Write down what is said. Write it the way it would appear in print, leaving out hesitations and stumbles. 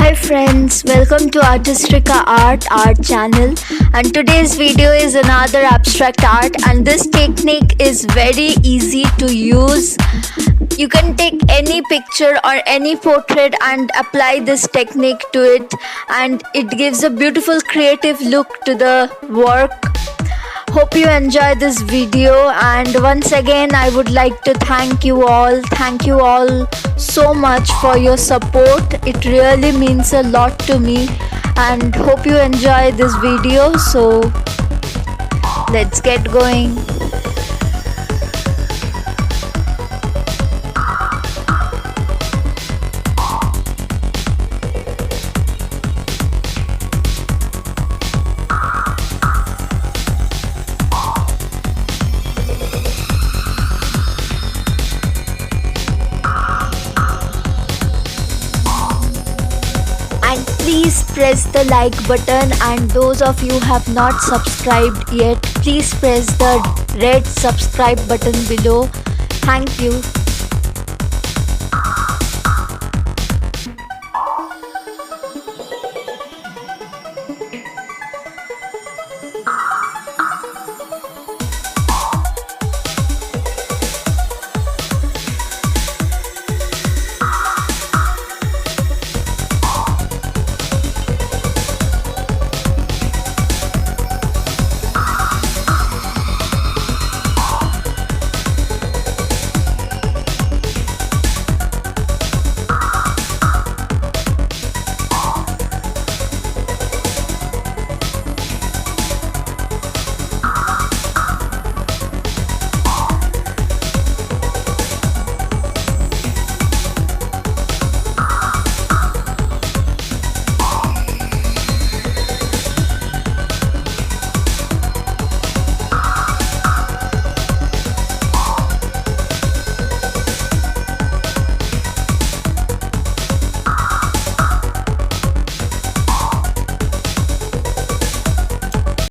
Hi friends, welcome to Artistrica Art channel, and today's video is another abstract art, and this technique is very easy to use. You can take any picture or any portrait and apply this technique to it, and it gives a beautiful creative look to the work. Hope you enjoy this video, and once again I would like to thank you all so much for your support. It really means a lot to me, and hope you enjoy this video. So let's get going. And please press the like button, and those of you who have not subscribed yet, please press the red subscribe button below. Thank you.